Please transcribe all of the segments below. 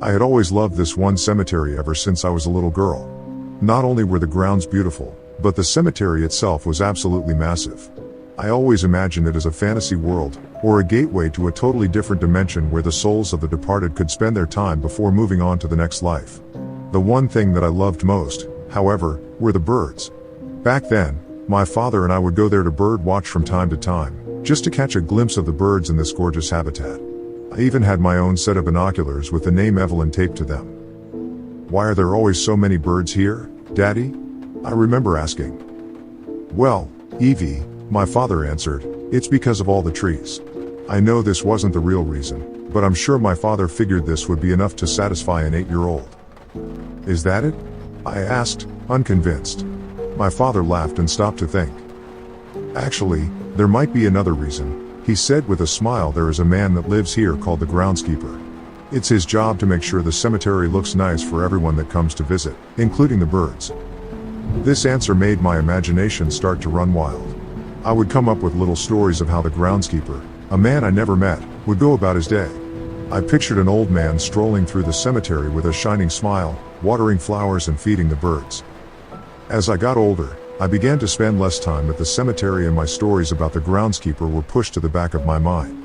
I had always loved this one cemetery ever since I was a little girl. Not only were the grounds beautiful, but the cemetery itself was absolutely massive. I always imagined it as a fantasy world, or a gateway to a totally different dimension where the souls of the departed could spend their time before moving on to the next life. The one thing that I loved most, however, were the birds. Back then, my father and I would go there to bird watch from time to time, just to catch a glimpse of the birds in this gorgeous habitat. I even had my own set of binoculars with the name Evelyn taped to them. "Why are there always so many birds here, Daddy?" I remember asking. "Well, Evie," my father answered, "it's because of all the trees." I know this wasn't the real reason, but I'm sure my father figured this would be enough to satisfy an 8-year-old. "Is that it?" I asked, unconvinced. My father laughed and stopped to think. "Actually, there might be another reason," he said with a smile. "There is a man that lives here called the groundskeeper. It's his job to make sure the cemetery looks nice for everyone that comes to visit, including the birds." This answer made my imagination start to run wild. I would come up with little stories of how the groundskeeper, a man I never met, would go about his day. I pictured an old man strolling through the cemetery with a shining smile, watering flowers and feeding the birds. As I got older, I began to spend less time at the cemetery, and my stories about the groundskeeper were pushed to the back of my mind.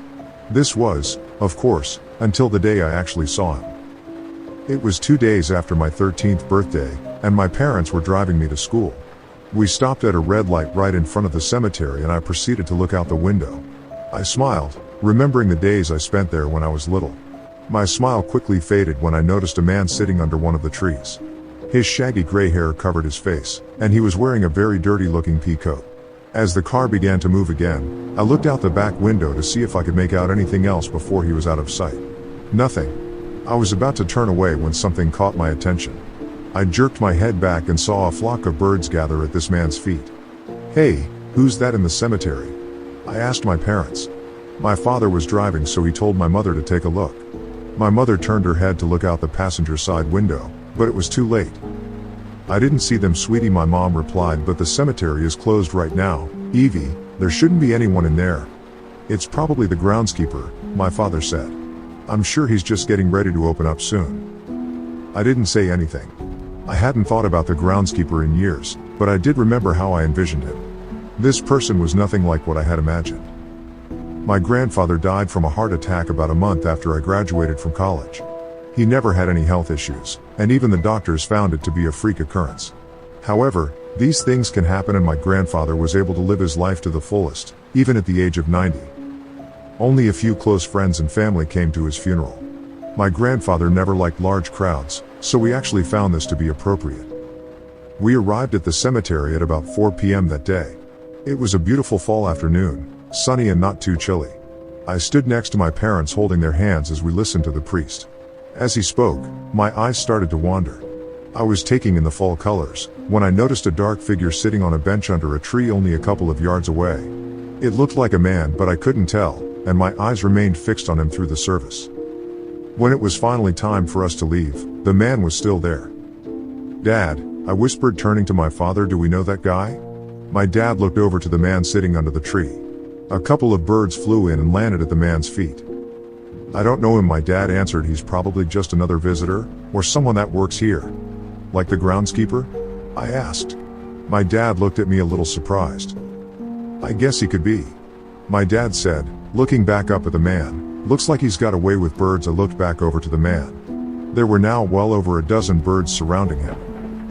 This was, of course, until the day I actually saw him. It was 2 days after my 13th birthday, and my parents were driving me to school. We stopped at a red light right in front of the cemetery, and I proceeded to look out the window. I smiled, remembering the days I spent there when I was little. My smile quickly faded when I noticed a man sitting under one of the trees. His shaggy gray hair covered his face, and he was wearing a very dirty-looking pea coat. As the car began to move again, I looked out the back window to see if I could make out anything else before he was out of sight. Nothing. I was about to turn away when something caught my attention. I jerked my head back and saw a flock of birds gather at this man's feet. "Hey, who's that in the cemetery?" I asked my parents. My father was driving, so he told my mother to take a look. My mother turned her head to look out the passenger side window, but it was too late. "I didn't see them, sweetie," my mom replied, "but the cemetery is closed right now, Evie. There shouldn't be anyone in there." "It's probably the groundskeeper," my father said. "I'm sure he's just getting ready to open up soon." I didn't say anything. I hadn't thought about the groundskeeper in years, but I did remember how I envisioned him. This person was nothing like what I had imagined. My grandfather died from a heart attack about a month after I graduated from college. He never had any health issues, and even the doctors found it to be a freak occurrence. However, these things can happen, and my grandfather was able to live his life to the fullest, even at the age of 90. Only a few close friends and family came to his funeral. My grandfather never liked large crowds, so we actually found this to be appropriate. We arrived at the cemetery at about 4 p.m. that day. It was a beautiful fall afternoon, sunny and not too chilly. I stood next to my parents holding their hands as we listened to the priest. As he spoke, my eyes started to wander. I was taking in the fall colors, when I noticed a dark figure sitting on a bench under a tree only a couple of yards away. It looked like a man, but I couldn't tell, and my eyes remained fixed on him through the service. When it was finally time for us to leave, the man was still there. "Dad," I whispered, turning to my father, "do we know that guy?" My dad looked over to the man sitting under the tree. A couple of birds flew in and landed at the man's feet. "I don't know him," my dad answered. "He's probably just another visitor, or someone that works here." "Like the groundskeeper?" I asked. My dad looked at me a little surprised. "I guess he could be," my dad said, looking back up at the man. "Looks like he's got away with birds." I looked back over to the man. There were now well over a dozen birds surrounding him.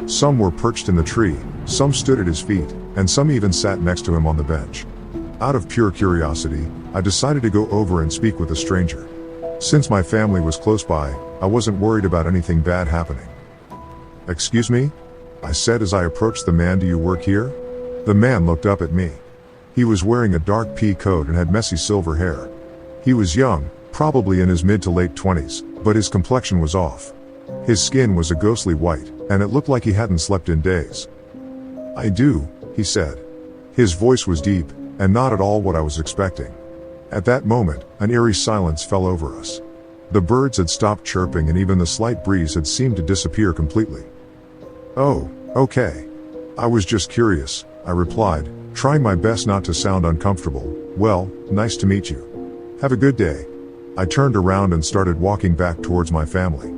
Some were perched in the tree, some stood at his feet, and some even sat next to him on the bench. Out of pure curiosity, I decided to go over and speak with the stranger. Since my family was close by, I wasn't worried about anything bad happening. "Excuse me?" I said as I approached the man. "Do you work here?" The man looked up at me. He was wearing a dark pea coat and had messy silver hair. He was young, probably in his mid to late 20s, but his complexion was off. His skin was a ghostly white, and it looked like he hadn't slept in days. "I do," he said. His voice was deep, and not at all what I was expecting. At that moment, an eerie silence fell over us. The birds had stopped chirping, and even the slight breeze had seemed to disappear completely. "Oh, okay. I was just curious," I replied, trying my best not to sound uncomfortable. "Well, nice to meet you. Have a good day." I turned around and started walking back towards my family.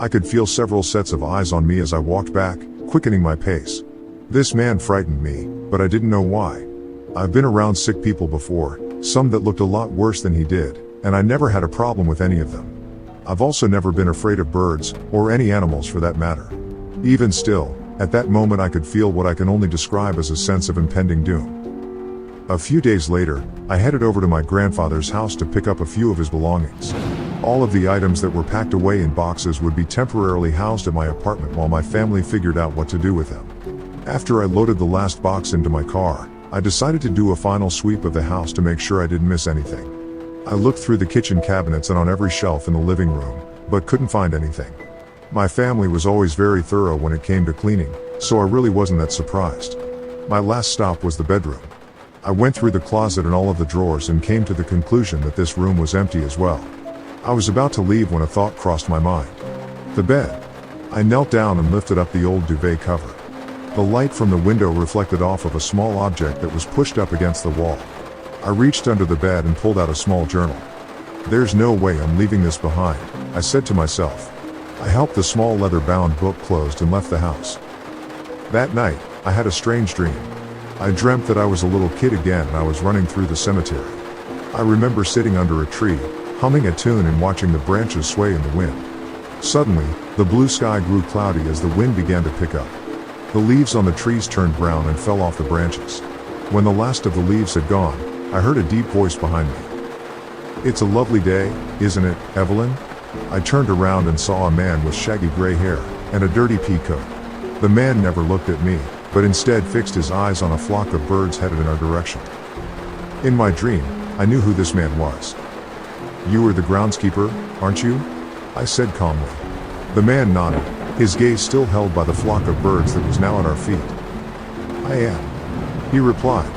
I could feel several sets of eyes on me as I walked back, quickening my pace. This man frightened me, but I didn't know why. I've been around sick people before, some that looked a lot worse than he did, and I never had a problem with any of them. I've also never been afraid of birds, or any animals for that matter. Even still, at that moment I could feel what I can only describe as a sense of impending doom. A few days later, I headed over to my grandfather's house to pick up a few of his belongings. All of the items that were packed away in boxes would be temporarily housed at my apartment while my family figured out what to do with them. After I loaded the last box into my car, I decided to do a final sweep of the house to make sure I didn't miss anything. I looked through the kitchen cabinets and on every shelf in the living room, but couldn't find anything. My family was always very thorough when it came to cleaning, so I really wasn't that surprised. My last stop was the bedroom. I went through the closet and all of the drawers and came to the conclusion that this room was empty as well. I was about to leave when a thought crossed my mind. The bed. I knelt down and lifted up the old duvet cover. The light from the window reflected off of a small object that was pushed up against the wall. I reached under the bed and pulled out a small journal. There's no way I'm leaving this behind, I said to myself. I helped the small leather-bound book closed and left the house. That night, I had a strange dream. I dreamt that I was a little kid again and I was running through the cemetery. I remember sitting under a tree, humming a tune and watching the branches sway in the wind. Suddenly, the blue sky grew cloudy as the wind began to pick up. The leaves on the trees turned brown and fell off the branches. When the last of the leaves had gone, I heard a deep voice behind me. It's a lovely day, isn't it, Evelyn? I turned around and saw a man with shaggy gray hair and a dirty pea coat. The man never looked at me, but instead fixed his eyes on a flock of birds headed in our direction. In my dream, I knew who this man was. You are the groundskeeper, aren't you? I said calmly. The man nodded, his gaze still held by the flock of birds that was now at our feet. I am, he replied.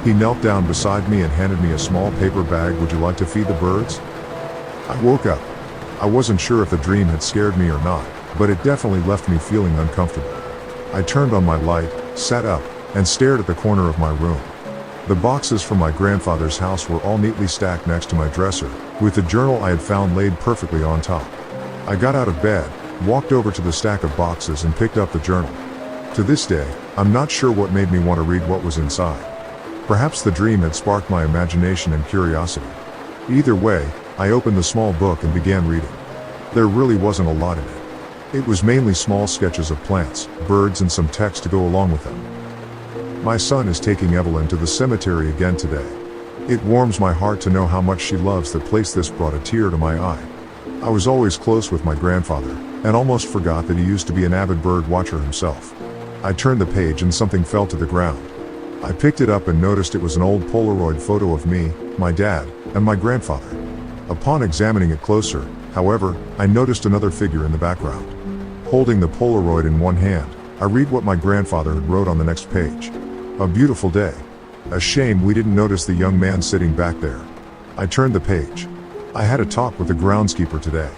He knelt down beside me and handed me a small paper bag. Would you like to feed the birds? I woke up. I wasn't sure if the dream had scared me or not, but it definitely left me feeling uncomfortable. I turned on my light, sat up, and stared at the corner of my room. The boxes from my grandfather's house were all neatly stacked next to my dresser, with the journal I had found laid perfectly on top. I got out of bed, walked over to the stack of boxes and picked up the journal. To this day, I'm not sure what made me want to read what was inside. Perhaps the dream had sparked my imagination and curiosity. Either way, I opened the small book and began reading. There really wasn't a lot in it. It was mainly small sketches of plants, birds and some text to go along with them. My son is taking Evelyn to the cemetery again today. It warms my heart to know how much she loves the place. This brought a tear to my eye. I was always close with my grandfather, and almost forgot that he used to be an avid bird watcher himself. I turned the page and something fell to the ground. I picked it up and noticed it was an old Polaroid photo of me, my dad, and my grandfather. Upon examining it closer, however, I noticed another figure in the background. Holding the Polaroid in one hand, I read what my grandfather had wrote on the next page. A beautiful day. A shame we didn't notice the young man sitting back there. I turned the page. I had a talk with the groundskeeper today.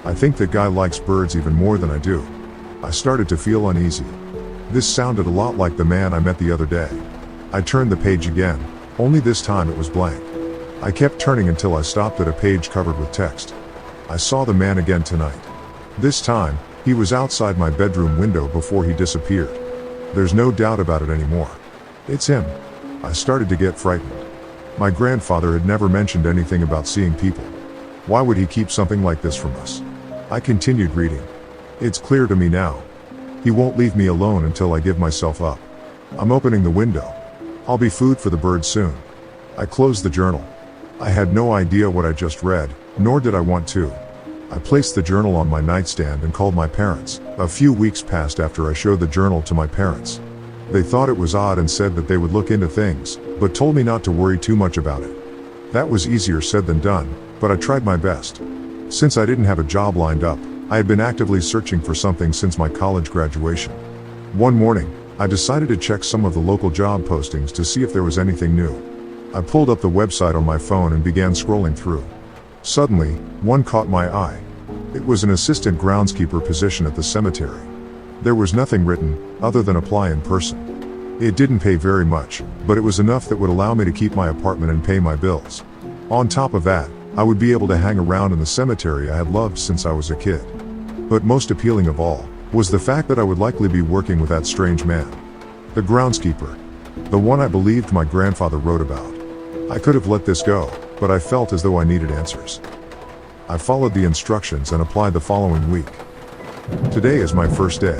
I think that guy likes birds even more than I do. I started to feel uneasy. This sounded a lot like the man I met the other day. I turned the page again, only this time it was blank. I kept turning until I stopped at a page covered with text. I saw the man again tonight. This time, he was outside my bedroom window before he disappeared. There's no doubt about it anymore. It's him. I started to get frightened. My grandfather had never mentioned anything about seeing people. Why would he keep something like this from us? I continued reading. It's clear to me now. He won't leave me alone until I give myself up. I'm opening the window. I'll be food for the birds soon. I closed the journal. I had no idea what I just read, nor did I want to. I placed the journal on my nightstand and called my parents. A few weeks passed after I showed the journal to my parents. They thought it was odd and said that they would look into things, but told me not to worry too much about it. That was easier said than done, but I tried my best. Since I didn't have a job lined up, I had been actively searching for something since my college graduation. One morning, I decided to check some of the local job postings to see if there was anything new. I pulled up the website on my phone and began scrolling through. Suddenly, one caught my eye. It was an assistant groundskeeper position at the cemetery. There was nothing written, other than apply in person. It didn't pay very much, but it was enough that would allow me to keep my apartment and pay my bills. On top of that, I would be able to hang around in the cemetery I had loved since I was a kid. But most appealing of all, was the fact that I would likely be working with that strange man. The groundskeeper. The one I believed my grandfather wrote about. I could have let this go, but I felt as though I needed answers. I followed the instructions and applied the following week. Today is my first day.